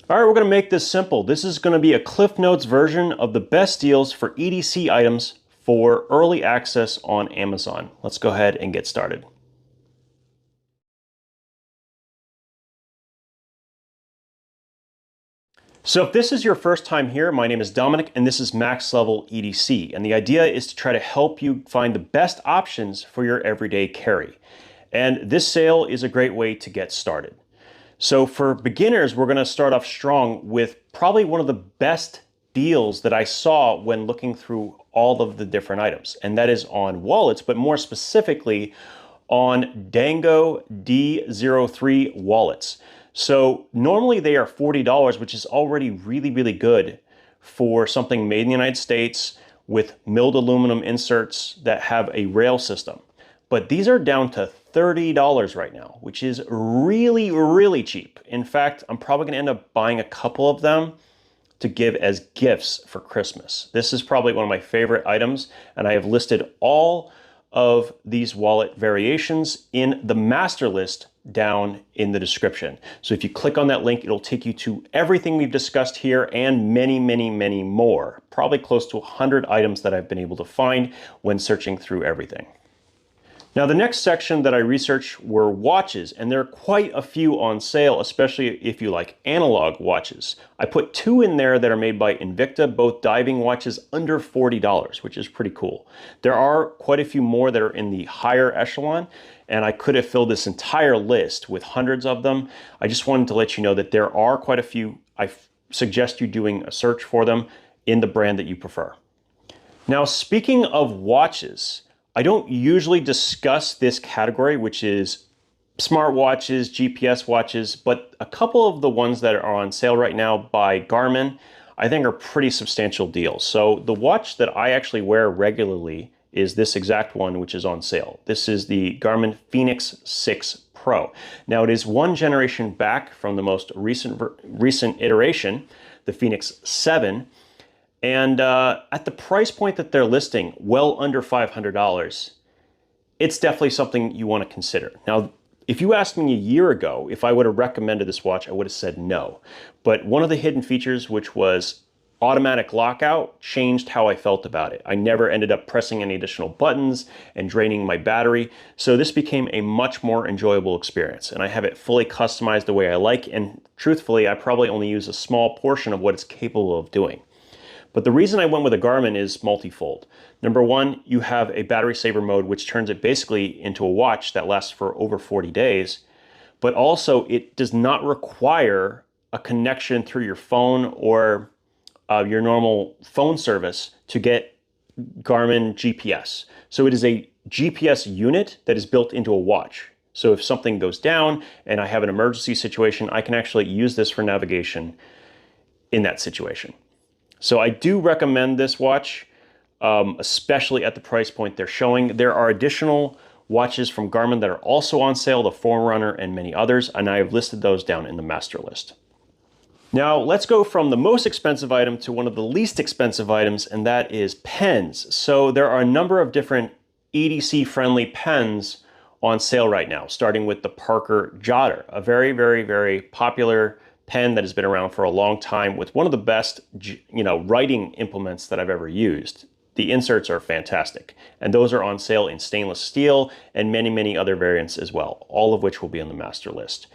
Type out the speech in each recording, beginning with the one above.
All right, we're going to make this simple. This is going to be a Cliff Notes version of the best deals for EDC items for early access on Amazon. Let's go ahead and get started. So if this is your first time here, my name is Dominic and this is Max Level EDC. And the idea is to try to help you find the best options for your everyday carry. And this sale is a great way to get started. So for beginners, we're going to start off strong with probably one of the best deals that I saw when looking through all of the different items. And that is on wallets, but more specifically on Dango D03 wallets. So normally they are $40, which is already really, really good for something made in the United States with milled aluminum inserts that have a rail system. But these are down to $30 right now, which is really, really cheap. In fact, I'm probably gonna end up buying a couple of them to give as gifts for Christmas. This is probably one of my favorite items, and I have listed all of these wallet variations in the master list down in the description. So if you click on that link, it'll take you to everything we've discussed here and many, many, many more. Probably close to 100 items that I've been able to find when searching through everything. Now the next section that I researched were watches, and there are quite a few on sale, especially if you like analog watches. I put two in there that are made by Invicta, both diving watches under $40, which is pretty cool. There are quite a few more that are in the higher echelon, and I could have filled this entire list with hundreds of them. I just wanted to let you know that there are quite a few. I suggest you doing a search for them in the brand that you prefer. Now, speaking of watches, I don't usually discuss this category, which is smartwatches, GPS watches, but a couple of the ones that are on sale right now by Garmin, I think are pretty substantial deals. So the watch that I actually wear regularly is this exact one, which is on sale. This is the Garmin Fenix 6 Pro. Now it is one generation back from the most recent iteration, the Fenix 7. And at the price point that they're listing, well under $500, it's definitely something you want to consider. Now, if you asked me a year ago if I would have recommended this watch, I would have said no. But one of the hidden features, which was automatic lockout, changed how I felt about it. I never ended up pressing any additional buttons and draining my battery. So this became a much more enjoyable experience. And I have it fully customized the way I like. And truthfully, I probably only use a small portion of what it's capable of doing. But the reason I went with a Garmin is multifold. Number one, you have a battery saver mode, which turns it basically into a watch that lasts for over 40 days. But also it does not require a connection through your phone or your normal phone service to get Garmin GPS. So it is a GPS unit that is built into a watch. So if something goes down and I have an emergency situation, I can actually use this for navigation in that situation. So I do recommend this watch, especially at the price point they're showing. There are additional watches from Garmin that are also on sale, the Forerunner and many others, and I have listed those down in the master list. Now let's go from the most expensive item to one of the least expensive items, and that is pens. So there are a number of different EDC-friendly pens on sale right now, starting with the Parker Jotter, a very, very, very popular pen that has been around for a long time with one of the best, writing implements that I've ever used. The inserts are fantastic, and those are on sale in stainless steel and many, many other variants as well, all of which will be on the master list.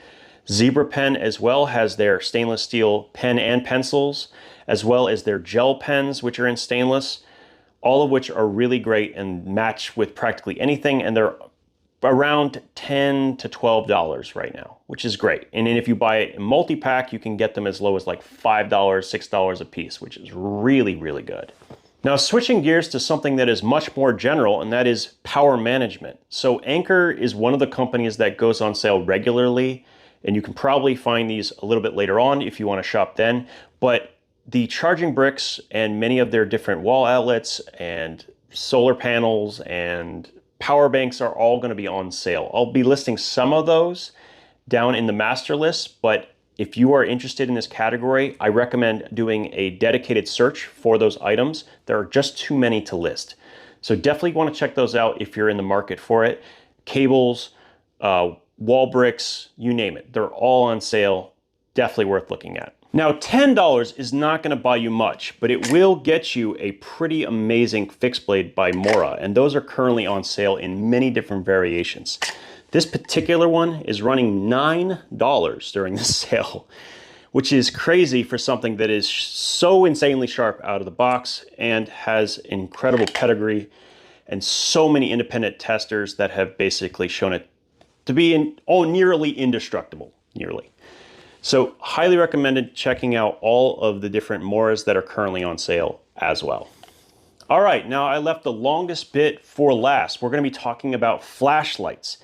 Zebra Pen as well has their stainless steel pen and pencils, as well as their gel pens, which are in stainless, all of which are really great and match with practically anything, and they're around $10 to $12 right now, which is great. And then if you buy a multi-pack, you can get them as low as like $5, $6 a piece, which is really, really good. Now switching gears to something that is much more general, and that is power management. So Anker is one of the companies that goes on sale regularly, and you can probably find these a little bit later on if you want to shop then. But the charging bricks and many of their different wall outlets and solar panels and power banks are all going to be on sale. I'll be listing some of those down in the master list, but if you are interested in this category, I recommend doing a dedicated search for those items. There are just too many to list. So definitely want to check those out if you're in the market for it. Cables, wall bricks, you name it. They're all on sale definitely worth looking at. Now, $10 is not going to buy you much, but it will get you a pretty amazing fixed blade by Mora, and those are currently on sale in many different variations. This particular one is running $9 during this sale, which is crazy for something that is so insanely sharp out of the box and has incredible pedigree and so many independent testers that have basically shown it to be nearly indestructible, nearly. So highly recommended checking out all of the different Moras that are currently on sale as well. All right, now I left the longest bit for last. We're going to be talking about flashlights.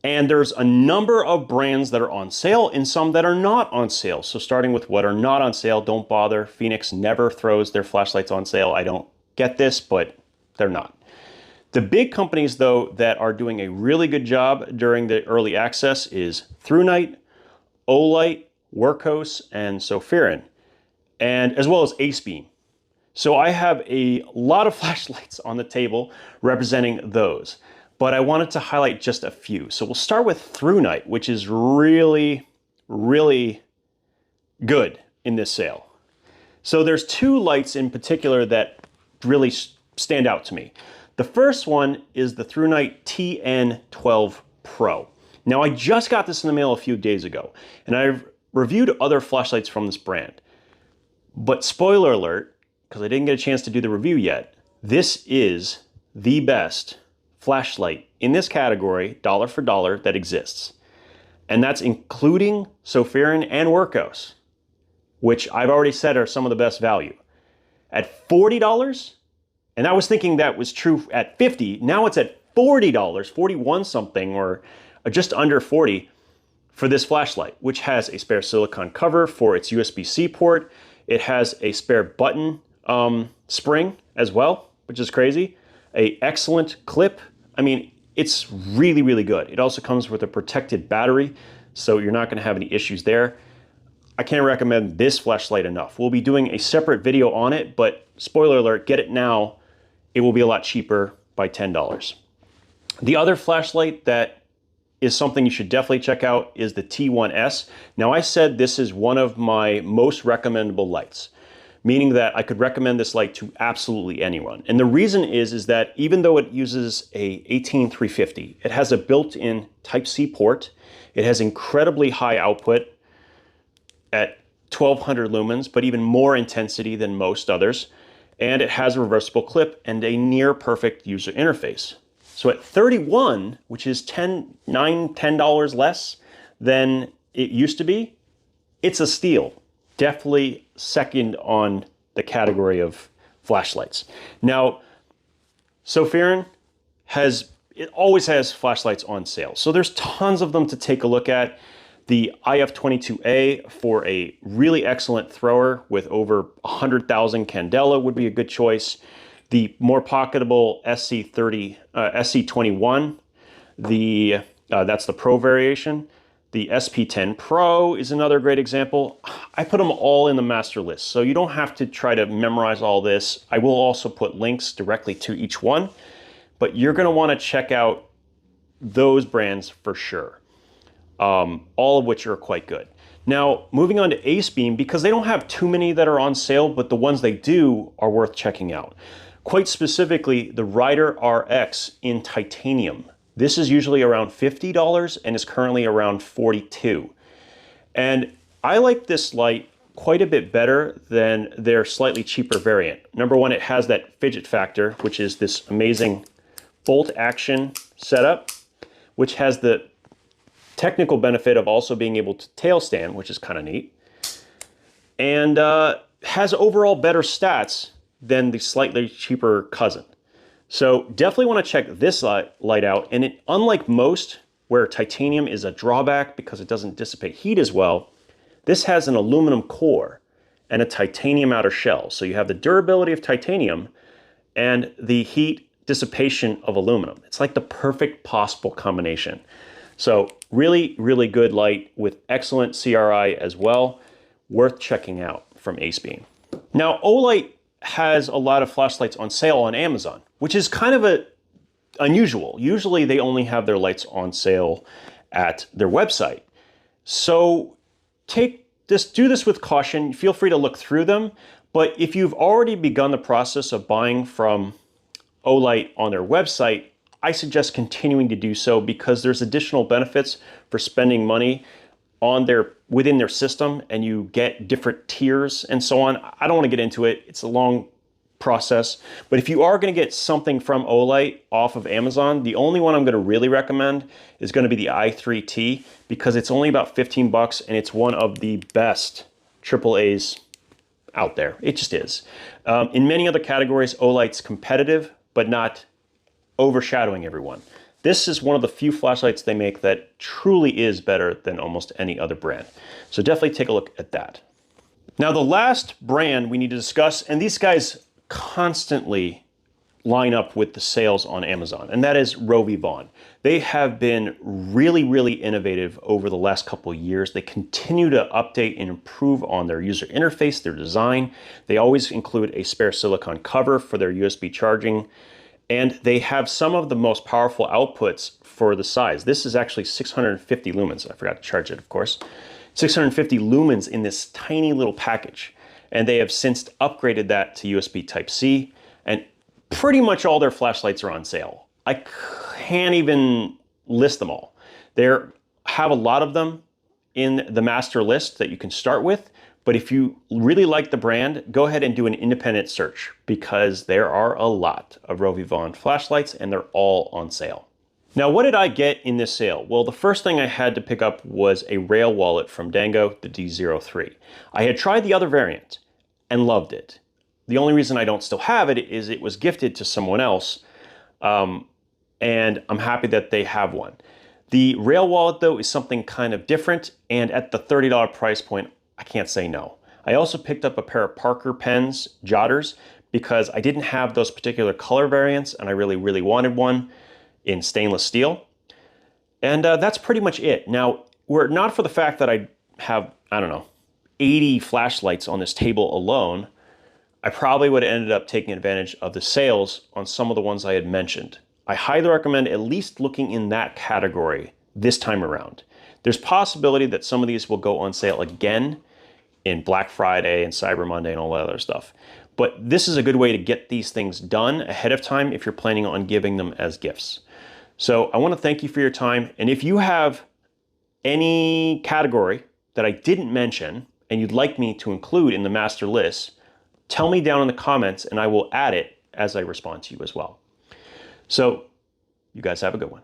And there's a number of brands that are on sale and some that are not on sale. So starting with what are not on sale, don't bother. Phoenix never throws their flashlights on sale. I don't get this, but they're not. The big companies, though, that are doing a really good job during the early access is ThruNite, Olight, Workhos, and Sofirin, and as well as AceBeam. So I have a lot of flashlights on the table representing those, but I wanted to highlight just a few. So we'll start with ThruNite, which is really, really good in this sale. So there's two lights in particular that really stand out to me. The first one is the ThruNite TN12 Pro. Now, I just got this in the mail a few days ago, and I've reviewed other flashlights from this brand. But spoiler alert, because I didn't get a chance to do the review yet, this is the best flashlight in this category, dollar for dollar, that exists. And that's including Sofirin and Workhos, which I've already said are some of the best value. At $40, and I was thinking that was true at $50, now it's at $40, 41 something, or just under 40 for this flashlight, which has a spare silicone cover for its USB-C port. It has a spare button spring as well, which is crazy. An excellent clip. I mean, it's really, really good. It also comes with a protected battery, so you're not going to have any issues there. I can't recommend this flashlight enough. We'll be doing a separate video on it, but spoiler alert, get it now. It will be a lot cheaper by $10. The other flashlight that is something you should definitely check out is the T1S. Now, I said this is one of my most recommendable lights, meaning that I could recommend this light to absolutely anyone. And the reason is that even though it uses a 18350, it has a built-in Type-C port. It has incredibly high output at 1200 lumens, but even more intensity than most others. And it has a reversible clip and a near perfect user interface. So at $31, which is $10 less than it used to be, it's a steal. Definitely second on the category of flashlights. Now, Sofirin always has flashlights on sale. So there's tons of them to take a look at. The IF22A for a really excellent thrower with over 100,000 candela would be a good choice. The more pocketable SC21, that's the Pro variation. The SP10 Pro is another great example. I put them all in the master list, so you don't have to try to memorize all this. I will also put links directly to each one, but you're going to want to check out those brands for sure, all of which are quite good. Now, moving on to AceBeam, because they don't have too many that are on sale, but the ones they do are worth checking out. Quite specifically, the Rider RX in titanium. This is usually around $50 and is currently around $42. And I like this light quite a bit better than their slightly cheaper variant. Number one, it has that fidget factor, which is this amazing bolt action setup, which has the technical benefit of also being able to tail stand, which is kind of neat, and has overall better stats than the slightly cheaper cousin. So definitely want to check this light out. And unlike most, where titanium is a drawback because it doesn't dissipate heat as well, this has an aluminum core and a titanium outer shell. So you have the durability of titanium and the heat dissipation of aluminum. It's like the perfect possible combination. So really, really good light with excellent CRI as well. Worth checking out from AceBeam. Now, Olight has a lot of flashlights on sale on Amazon, which is kind of unusual. Usually they only have their lights on sale at their website. So do this with caution. Feel free to look through them. But if you've already begun the process of buying from Olight on their website, I suggest continuing to do so because there's additional benefits for spending money within their system, and you get different tiers and so on. I don't want to get into it. It's a long process. But if you are going to get something from Olight off of Amazon, the only one I'm going to really recommend is going to be the i3T because it's only about 15 bucks and it's one of the best AAAs out there. It just is. In many other categories, Olight's competitive, but not overshadowing everyone. This is one of the few flashlights they make that truly is better than almost any other brand. So definitely take a look at that. Now the last brand we need to discuss, and these guys constantly line up with the sales on Amazon, and that is Rovi Vaughn. They have been really, really innovative over the last couple of years. They continue to update and improve on their user interface, their design. They always include a spare silicone cover for their USB charging. And they have some of the most powerful outputs for the size. This is actually 650 lumens. I forgot to charge it, of course. 650 lumens in this tiny little package. And they have since upgraded that to USB Type-C. And pretty much all their flashlights are on sale. I can't even list them all. They have a lot of them in the master list that you can start with. But if you really like the brand, go ahead and do an independent search because there are a lot of Rovi Vaughn flashlights and they're all on sale. Now, what did I get in this sale? Well, the first thing I had to pick up was a rail wallet from Dango, the D03. I had tried the other variant and loved it. The only reason I don't still have it is it was gifted to someone else, and I'm happy that they have one. The rail wallet, though, is something kind of different, and at the $30 price point, I can't say no. I also picked up a pair of Parker pens, jotters, because I didn't have those particular color variants and I really, really wanted one in stainless steel. And that's pretty much it. Now, were it not for the fact that I have, I don't know, 80 flashlights on this table alone, I probably would have ended up taking advantage of the sales on some of the ones I had mentioned. I highly recommend at least looking in that category this time around. There's possibility that some of these will go on sale again in Black Friday and Cyber Monday and all that other stuff. But this is a good way to get these things done ahead of time if you're planning on giving them as gifts. So I want to thank you for your time. And if you have any category that I didn't mention and you'd like me to include in the master list, tell me down in the comments and I will add it as I respond to you as well. So you guys have a good one.